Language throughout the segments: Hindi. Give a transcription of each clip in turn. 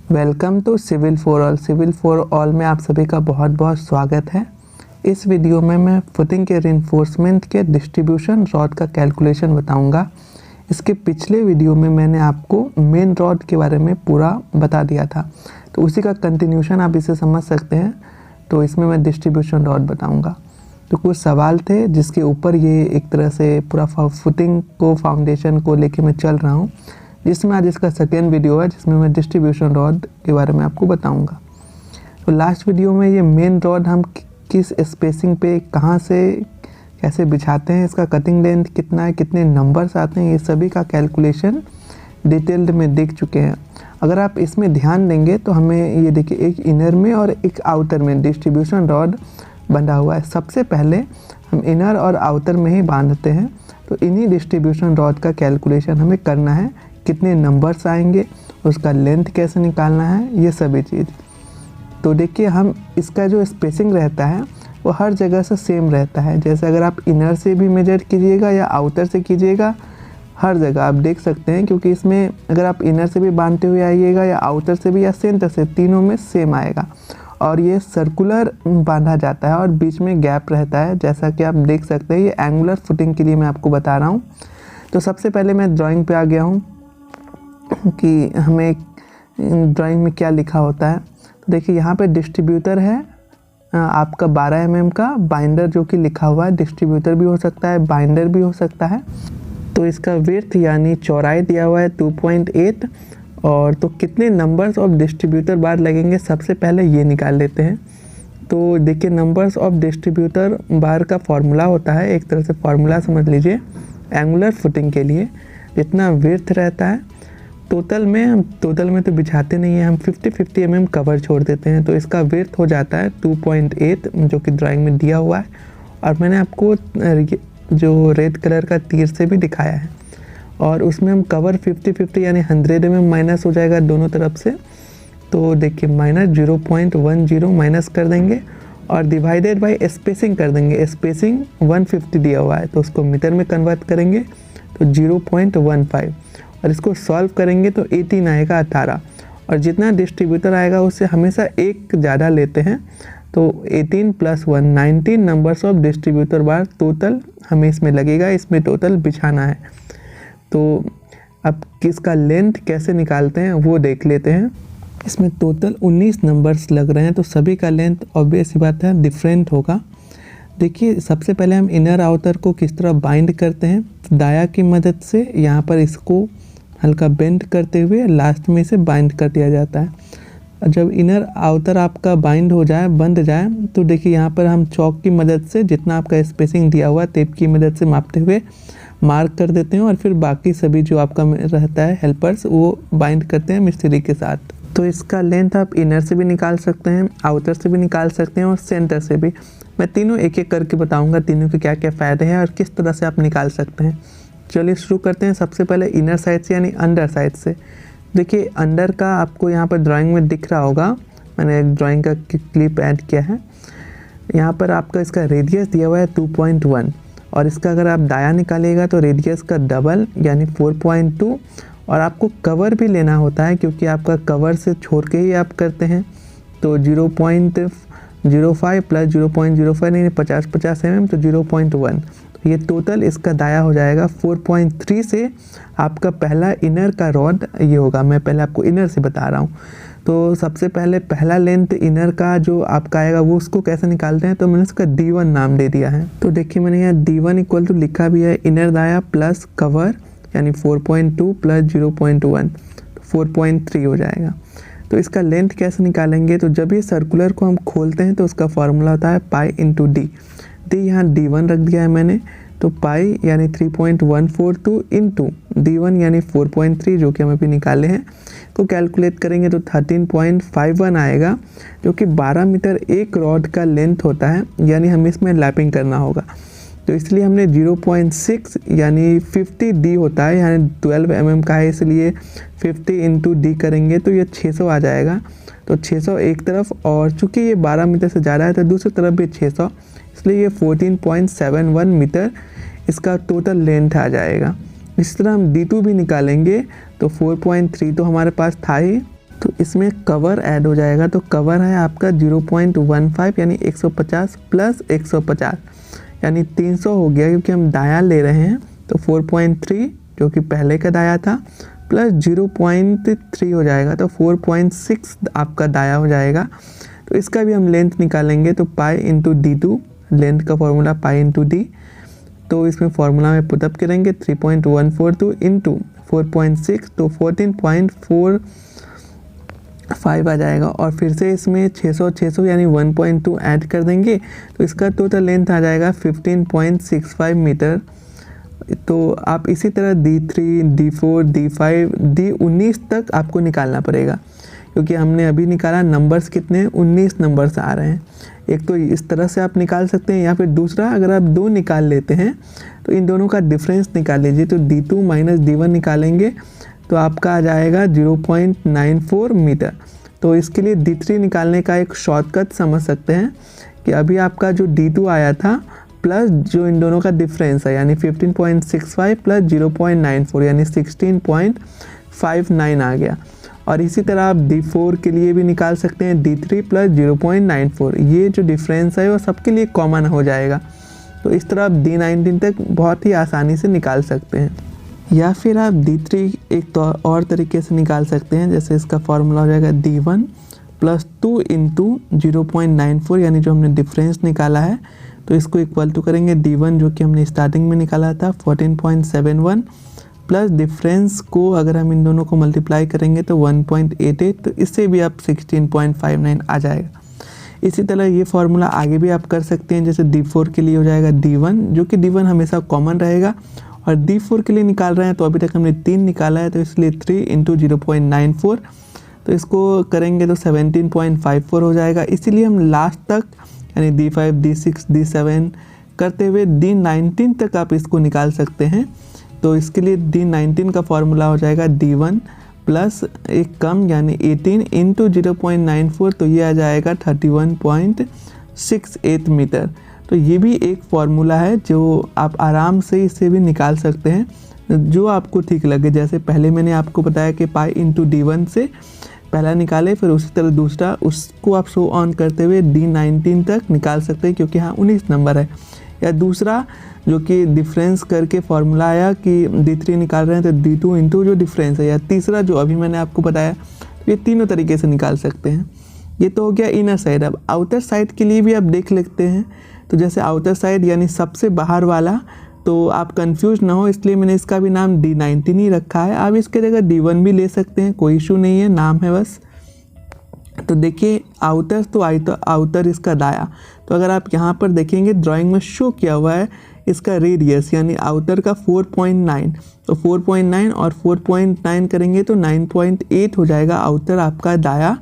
Welcome to civil for all. Civil for all में आप सभी का बहुत बहुत स्वागत है। इस वीडियो में मैं फुटिंग के रिइंफोर्समेंट के डिस्ट्रीब्यूशन रॉड का कैलकुलेशन बताऊंगा। इसके पिछले वीडियो में मैंने आपको मेन रॉड के बारे में पूरा बता दिया था, तो उसी का कंटिन्यूशन आप इसे समझ सकते हैं। तो इसमें मैं डिस्ट्रीब्यूशन रॉड बताऊँगा। तो कुछ सवाल थे जिसके ऊपर ये एक तरह से पूरा फुटिंग को, फाउंडेशन को लेके मैं चल रहा हूँ, जिसमें आज इसका सेकेंड वीडियो है जिसमें मैं डिस्ट्रीब्यूशन रॉड के बारे में आपको बताऊंगा। तो लास्ट वीडियो में ये मेन रॉड हम किस स्पेसिंग पे कहाँ से कैसे बिछाते हैं, इसका कटिंग लेंथ कितना है, कितने नंबर्स आते हैं, ये सभी का कैलकुलेशन डिटेल्ड में देख चुके हैं। अगर आप इसमें ध्यान देंगे तो हमें ये देखिए एक इनर में और एक आउटर में डिस्ट्रीब्यूशन रॉड बंधा हुआ है। सबसे पहले हम इनर और आउटर में ही बांधते हैं। तो इन्हीं डिस्ट्रीब्यूशन रॉड का कैलकुलेशन हमें करना है, कितने नंबर्स आएंगे, उसका लेंथ कैसे निकालना है, ये सभी चीज़। तो देखिए हम इसका जो स्पेसिंग रहता है वो हर जगह से सेम रहता है। जैसे अगर आप इनर से भी मेजर कीजिएगा या आउटर से कीजिएगा, हर जगह आप देख सकते हैं, क्योंकि इसमें अगर आप इनर से भी बांधते हुए आइएगा या आउटर से भी या सेंटर से, तीनों में सेम आएगा। और ये सर्कुलर बांधा जाता है और बीच में गैप रहता है, जैसा कि आप देख सकते हैं। ये एंगुलर फुटिंग के लिए मैं आपको बता रहा हूँ। तो सबसे पहले मैं ड्राइंग पे आ गया हूँ कि हमें ड्राइंग में क्या लिखा होता है। तो देखिए यहाँ पे डिस्ट्रीब्यूटर है आपका 12 mm का, बाइंडर जो कि लिखा हुआ है। डिस्ट्रीब्यूटर भी हो सकता है, बाइंडर भी हो सकता है। तो इसका विड्थ यानी चौड़ाई दिया हुआ है 2.8। और तो कितने नंबर्स ऑफ डिस्ट्रीब्यूटर बार लगेंगे, सबसे पहले ये निकाल लेते हैं। तो देखिए नंबर्स ऑफ डिस्ट्रीब्यूटर बार का फॉर्मूला होता है, एक तरह से फॉर्मूला समझ लीजिए एंगुलर फुटिंग के लिए। जितना विड्थ रहता है टोटल में तो बिछाते नहीं हैं हम, 50-50 mm कवर छोड़ देते हैं। तो इसका विड्थ हो जाता है 2.8, जो कि ड्राइंग में दिया हुआ है। और मैंने आपको जो रेड कलर का तीर से भी दिखाया है। और उसमें हम कवर 50-50 यानी 100 mm माइनस हो जाएगा दोनों तरफ से। तो देखिए -0.10 माइनस कर देंगे और डिवाइडेड बाय स्पेसिंग कर देंगे। स्पेसिंग 150 दिया हुआ है, तो उसको मीटर में कन्वर्ट करेंगे तो 0.15। और इसको सॉल्व करेंगे तो 18 आएगा, 18। और जितना डिस्ट्रीब्यूटर आएगा उससे हमेशा एक ज़्यादा लेते हैं। तो 18 + 1 19 numbers of distributor bar total हमें इसमें लगेगा, इसमें टोटल बिछाना है। तो अब किसका लेंथ कैसे निकालते हैं वो देख लेते हैं। इसमें टोटल 19 नंबर्स लग रहे हैं, तो सभी का लेंथ ऑब्वियस सी बात है डिफरेंट होगा। देखिए सबसे पहले हम इनर आउटर को किस तरह बाइंड करते हैं, दाया की मदद से यहाँ पर इसको हल्का बेंड करते हुए लास्ट में से बाइंड कर दिया जाता है। जब इनर आउटर आपका बाइंड हो जाए, बंध जाए, तो देखिए यहाँ पर हम चौक की मदद से जितना आपका स्पेसिंग दिया हुआ है टेप की मदद से मापते हुए मार्क कर देते हैं। और फिर बाकी सभी जो आपका रहता है हेल्पर्स, वो बाइंड करते हैं मिस्त्री के साथ। तो इसका लेंथ आप इनर से भी निकाल सकते हैं, आउटर से भी निकाल सकते हैं और सेंटर से भी। मैं तीनों एक एक करके बताऊँगा तीनों के क्या क्या फ़ायदे हैं और किस तरह से आप निकाल सकते हैं। चलिए शुरू करते हैं। सबसे पहले इनर साइड से यानी अंडर साइड से। देखिए अंडर का आपको यहाँ पर ड्राइंग में दिख रहा होगा, मैंने एक ड्राइंग का क्लिप ऐड किया है। यहाँ पर आपका इसका रेडियस दिया हुआ है 2.1 और इसका अगर आप दाया निकालिएगा तो रेडियस का डबल यानी 4.2। और आपको कवर भी लेना होता है, क्योंकि आपका कवर से छोड़ के ही आप करते हैं। तो 0.05 + 0.05 यानी 50-50 mm, तो 0.1। ये टोटल इसका दाया हो जाएगा 4.3 से आपका पहला इनर का रॉड ये होगा। मैं पहले आपको इनर से बता रहा हूँ। तो सबसे पहले पहला लेंथ इनर का जो आपका आएगा वो उसको कैसे निकालते हैं, तो मैंने इसका D1 नाम दे दिया है। तो देखिए मैंने यहाँ D1 = लिखा भी है इनर दाया प्लस कवर यानी 4.2 + 0.1, तो 4.3 हो जाएगा। तो इसका लेंथ कैसे निकालेंगे, तो जब ये सर्कुलर को हम खोलते हैं तो उसका फॉर्मूला होता है पाई × D। यहाँ D1 रख दिया है मैंने, तो पाई यानी 3.142 × D1 यानी 4.3, जो कि हम अभी निकाले हैं। तो कैलकुलेट करेंगे तो 13.51 आएगा, जो कि 12 मीटर एक रॉड का लेंथ होता है। यानी हमें इसमें लैपिंग करना होगा, तो इसलिए हमने 0.6 यानी 50 D होता है, यानी 12 mm का है, इसलिए 50 × D करेंगे तो ये 600 आ जाएगा। तो 600 एक तरफ, और चूँकि ये 12 मीटर से ज़्यादा है तो दूसरी तरफ भी 600, इसलिए ये 14.71 मीटर इसका टोटल लेंथ आ जाएगा। इस तरह हम D2 भी निकालेंगे तो 4.3 तो हमारे पास था ही, तो इसमें कवर ऐड हो जाएगा। तो कवर है आपका 0.15 यानी 150 प्लस 150 यानी 300 हो गया, क्योंकि हम दायां ले रहे हैं। तो 4.3 जो कि पहले का दायां था प्लस 0.3 हो जाएगा, तो 4.6 आपका दायां हो जाएगा। तो इसका भी हम लेंथ निकालेंगे। तो पाई इंटू D2, लेंथ का फॉर्मूला पाई इंटू D। तो इसमें फॉर्मूला में पुटअप करेंगे 3.142 इंटू 4.6, तो 14.45 आ जाएगा। और फिर से इसमें 600 यानी 1.2 ऐड कर देंगे, तो इसका टोटल लेंथ आ जाएगा 15.65 मीटर। तो आप इसी तरह D3, D4, D5, D19 तक आपको निकालना पड़ेगा, क्योंकि हमने अभी निकाला नंबर्स कितने 19 नंबर्स आ रहे हैं। एक तो इस तरह से आप निकाल सकते हैं, या फिर दूसरा अगर आप 2 निकाल लेते हैं तो इन दोनों का डिफरेंस निकाल लीजिए। तो D2 माइनस D1 निकालेंगे तो आपका आ जाएगा 0.94 मीटर। तो इसके लिए D3 निकालने का एक शॉर्टकट समझ सकते हैं कि अभी आपका जो D2 आया था प्लस जो इन दोनों का डिफरेंस है यानी 15.65 प्लस 0.94 यानी 16.59 आ गया। और इसी तरह आप D4 के लिए भी निकाल सकते हैं, D3 प्लस 0.94। ये जो डिफरेंस है वो सबके लिए कॉमन हो जाएगा। तो इस तरह आप D19 तक बहुत ही आसानी से निकाल सकते हैं। या फिर आप D3 एक तो और तरीके से निकाल सकते हैं, जैसे इसका फॉर्मूला हो जाएगा D1 प्लस 2 इंटू 0.94 यानी जो हमने डिफरेंस निकाला है, तो इसको इक्वल टू करेंगे D1 जो कि हमने स्टार्टिंग में निकाला था 14.71 प्लस डिफरेंस को अगर हम इन दोनों को मल्टीप्लाई करेंगे तो 1.88, तो इससे भी आप 16.59 आ जाएगा। इसी तरह ये फार्मूला आगे भी आप कर सकते हैं, जैसे D4 के लिए हो जाएगा D1 जो कि D1 हमेशा कॉमन रहेगा, और D4 के लिए निकाल रहे हैं तो अभी तक हमने 3 निकाला है, तो इसलिए 3 इंटू 0.94, तो इसको करेंगे तो 17.54 हो जाएगा। इसीलिए हम लास्ट तक यानी D5, D6, D7 करते हुए D19 तक आप इसको निकाल सकते हैं। तो इसके लिए D19 का फॉर्मूला हो जाएगा D1 प्लस एक कम यानी 18 इंटू 0.94, तो ये आ जाएगा 31.68 मीटर। तो ये भी एक फार्मूला है जो आप आराम से इससे भी निकाल सकते हैं, जो आपको ठीक लगे। जैसे पहले मैंने आपको बताया कि पाई इंटू D1 से पहला निकाले, फिर उसी तरह दूसरा उसको आप शो ऑन करते हुए D19 तक निकाल सकते हैं, क्योंकि हाँ 19 नंबर है। या दूसरा जो कि डिफरेंस करके फॉर्मूला आया कि D3 निकाल रहे हैं तो D2 इंटू जो डिफरेंस है, या तीसरा जो अभी मैंने आपको बताया, तो ये तीनों तरीके से निकाल सकते हैं। ये तो हो गया इनर साइड। अब आउटर साइड के लिए भी आप देख लेते हैं। तो जैसे आउटर साइड यानी सबसे बाहर वाला, तो आप कंफ्यूज ना हो इसलिए मैंने इसका भी नाम D19 ही रखा है। आप इसके जगह D1 भी ले सकते हैं, कोई इशू नहीं है, नाम है बस। तो देखिए आउटर, तो आउटर इसका दाया। तो अगर आप यहाँ पर देखेंगे ड्राइंग में शो किया हुआ है इसका रेडियस यानी आउटर का 4.9, तो 4.9 और 4.9 करेंगे तो 9.8 हो जाएगा आउटर आपका दाया।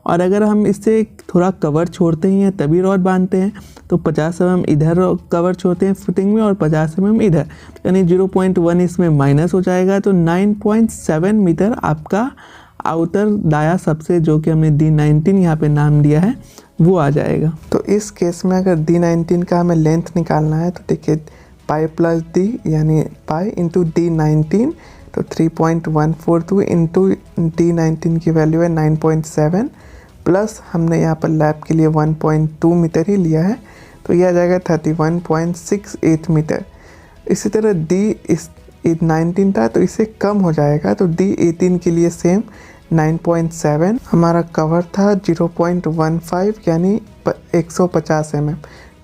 और अगर हम इससे थोड़ा कवर छोड़ते हैं तभी रॉड बांधते हैं, तो 50 mm इधर कवर छोड़ते हैं फुटिंग में और 50 mm इधर, यानी 0.1 इसमें माइनस हो जाएगा। तो 9.7 मीटर आपका आउटर दाया सबसे, जो कि हमने D19 यहाँ पे नाम दिया है, वो आ जाएगा। तो इस केस में अगर D19 का हमें लेंथ निकालना है तो देखिए पाई प्लस D यानी पाई इंटू D19, तो 3.142 इंटू D19 की वैल्यू है 9.7 प्लस हमने यहाँ पर लैब के लिए 1.2 मीटर ही लिया है, तो यह आ जाएगा 31.68 मीटर। इसी तरह D इस 19 था तो इससे कम हो जाएगा, तो D18 के लिए सेम 9.7। हमारा कवर था 0.15 यानी 150 mm,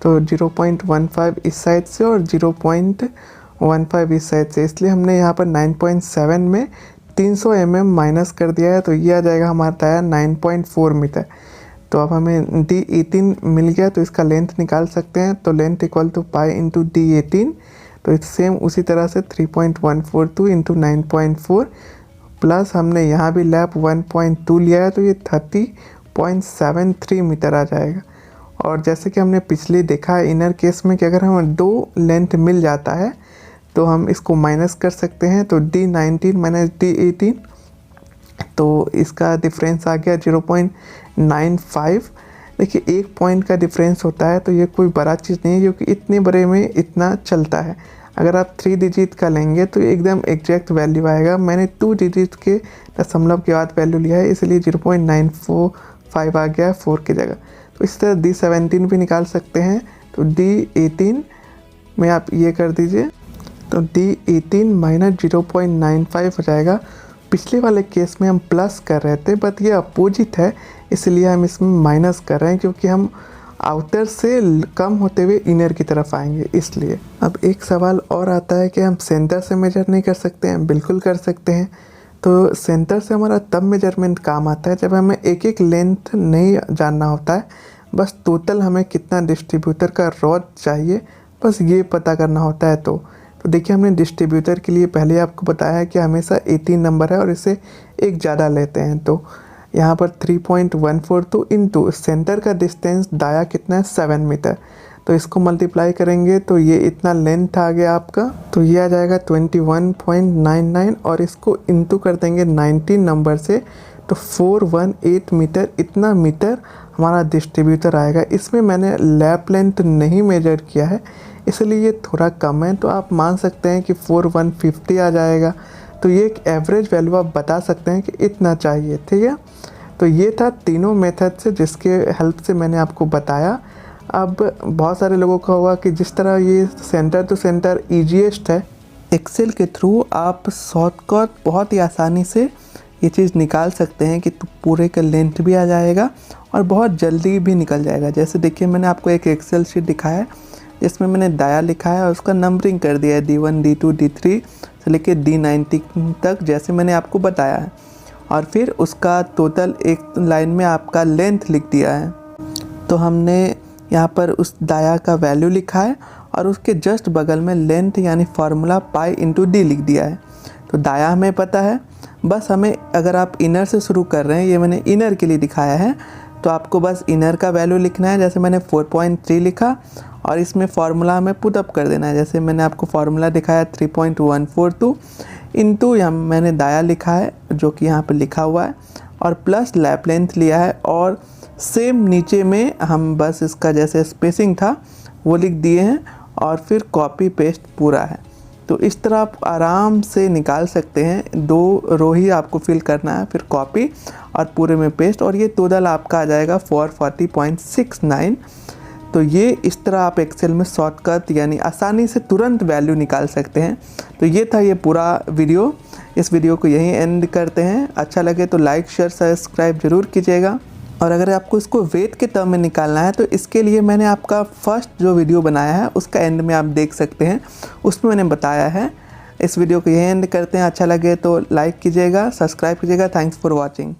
तो 0.15 इस साइड से और 0.15 इस साइड से, इसलिए हमने यहाँ पर 9.7 में 300 mm माइनस कर दिया है, तो ये आ जाएगा हमारा दाया 9.4 मीटर। तो अब हमें D18 मिल गया, तो इसका लेंथ निकाल सकते हैं। तो length equal to pi into D18, तो सेम उसी तरह से 3.142 इंटू 9.4 प्लस हमने यहाँ भी लैप 1.2 लिया है, तो ये 30.73 मीटर आ जाएगा। और जैसे कि हमने पिछले देखा है इनर केस में कि अगर हमें 2 लेंथ मिल जाता है तो हम इसको माइनस कर सकते हैं, तो D19 माइनस D18, तो इसका डिफरेंस आ गया 0.95। देखिए 1 पॉइंट का डिफरेंस होता है, तो ये कोई बड़ा चीज़ नहीं है, क्योंकि इतने बड़े में इतना चलता है। अगर आप 3 डिजिट का लेंगे तो एकदम एग्जैक्ट वैल्यू आएगा। मैंने 2 डिजिट के दशमलव के बाद वैल्यू लिया है, इसलिए 0.945 आ गया 4 की जगह। तो इस तरह D17 भी निकाल सकते हैं। तो D18 में आप ये कर दीजिए, तो D18 माइनस 0.95 हो जाएगा। पिछले वाले केस में हम प्लस कर रहे थे, बट ये अपोजिट है, इसलिए हम इसमें माइनस कर रहे हैं, क्योंकि हम आउटर से कम होते हुए इनर की तरफ आएंगे इसलिए। अब एक सवाल और आता है कि हम सेंटर से मेजर नहीं कर सकते हैं? बिल्कुल कर सकते हैं। तो सेंटर से हमारा तब मेजरमेंट काम आता है जब हमें एक एक लेंथ नहीं जानना होता है, बस टोटल हमें कितना डिस्ट्रीब्यूटर का रॉड चाहिए, बस ये पता करना होता है। तो देखिए, हमने डिस्ट्रीब्यूटर के लिए पहले आपको बताया है कि हमेशा 18 नंबर है और इसे एक ज़्यादा लेते हैं। तो यहाँ पर 3.14 तो इनटू सेंटर का डिस्टेंस दाया कितना है 7 मीटर, तो इसको मल्टीप्लाई करेंगे तो ये इतना लेंथ आ गया आपका, तो ये आ जाएगा 21.99 और इसको इनटू कर देंगे 19 नंबर से, तो 418 मीटर, इतना मीटर हमारा डिस्ट्रीब्यूटर आएगा। इसमें मैंने लैप लेंथ नहीं मेजर किया है, इसलिए ये थोड़ा कम है, तो आप मान सकते हैं कि 4150 आ जाएगा। तो ये एक एवरेज वैल्यू आप बता सकते हैं कि इतना चाहिए, ठीक है। तो ये था तीनों मेथड से जिसके हेल्प से मैंने आपको बताया। अब बहुत सारे लोगों का होगा कि जिस तरह ये सेंटर टू सेंटर ईजीएस्ट है, एक्सेल के थ्रू आप शॉर्टकट बहुत ही आसानी से ये चीज़ निकाल सकते हैं कि पूरे का लेंथ भी आ जाएगा और बहुत जल्दी भी निकल जाएगा। जैसे देखिए, मैंने आपको एक एक्सेल शीट दिखाया है जिसमें मैंने दाया लिखा है और उसका नंबरिंग कर दिया है D1, D2, D3 से लेके D90 तक, जैसे मैंने आपको बताया है, और फिर उसका टोटल एक लाइन में आपका लेंथ लिख दिया है। तो हमने यहाँ पर उस दाया का वैल्यू लिखा है और उसके जस्ट बगल में लेंथ यानी फार्मूला पाई इंटू डी लिख दिया है। तो दाया हमें पता है, बस हमें, अगर आप इनर से शुरू कर रहे हैं, ये मैंने इनर के लिए दिखाया है, तो आपको बस इनर का वैल्यू लिखना है। जैसे मैंने 4.3 लिखा और इसमें फार्मूला हमें पुट अप कर देना है। जैसे मैंने आपको फार्मूला दिखाया 3.142 इंटू यहाँ मैंने दाया लिखा है जो कि यहाँ पे लिखा हुआ है, और प्लस लैप लेंथ लिया है, और सेम नीचे में हम बस इसका जैसे स्पेसिंग था वो लिख दिए हैं, और फिर कॉपी पेस्ट पूरा है। तो इस तरह आप आराम से निकाल सकते हैं। 2 रो ही आपको फिल करना है, फिर कॉपी और पूरे में पेस्ट, और ये टोटल आपका आ जाएगा 440.69। तो ये इस तरह आप एक्सेल में शॉर्टकट यानी आसानी से तुरंत वैल्यू निकाल सकते हैं। तो ये था ये पूरा वीडियो। इस वीडियो को यहीं एंड करते हैं। अच्छा लगे तो लाइक, शेयर, सब्सक्राइब जरूर कीजिएगा। और अगर आपको इसको वेट के टर्म में निकालना है तो इसके लिए मैंने आपका फर्स्ट जो वीडियो बनाया है उसका एंड में आप देख सकते हैं, उसमें मैंने बताया है। इस वीडियो को यहीं एंड करते हैं। अच्छा लगे तो लाइक कीजिएगा, सब्सक्राइब कीजिएगा। Thanks for watching.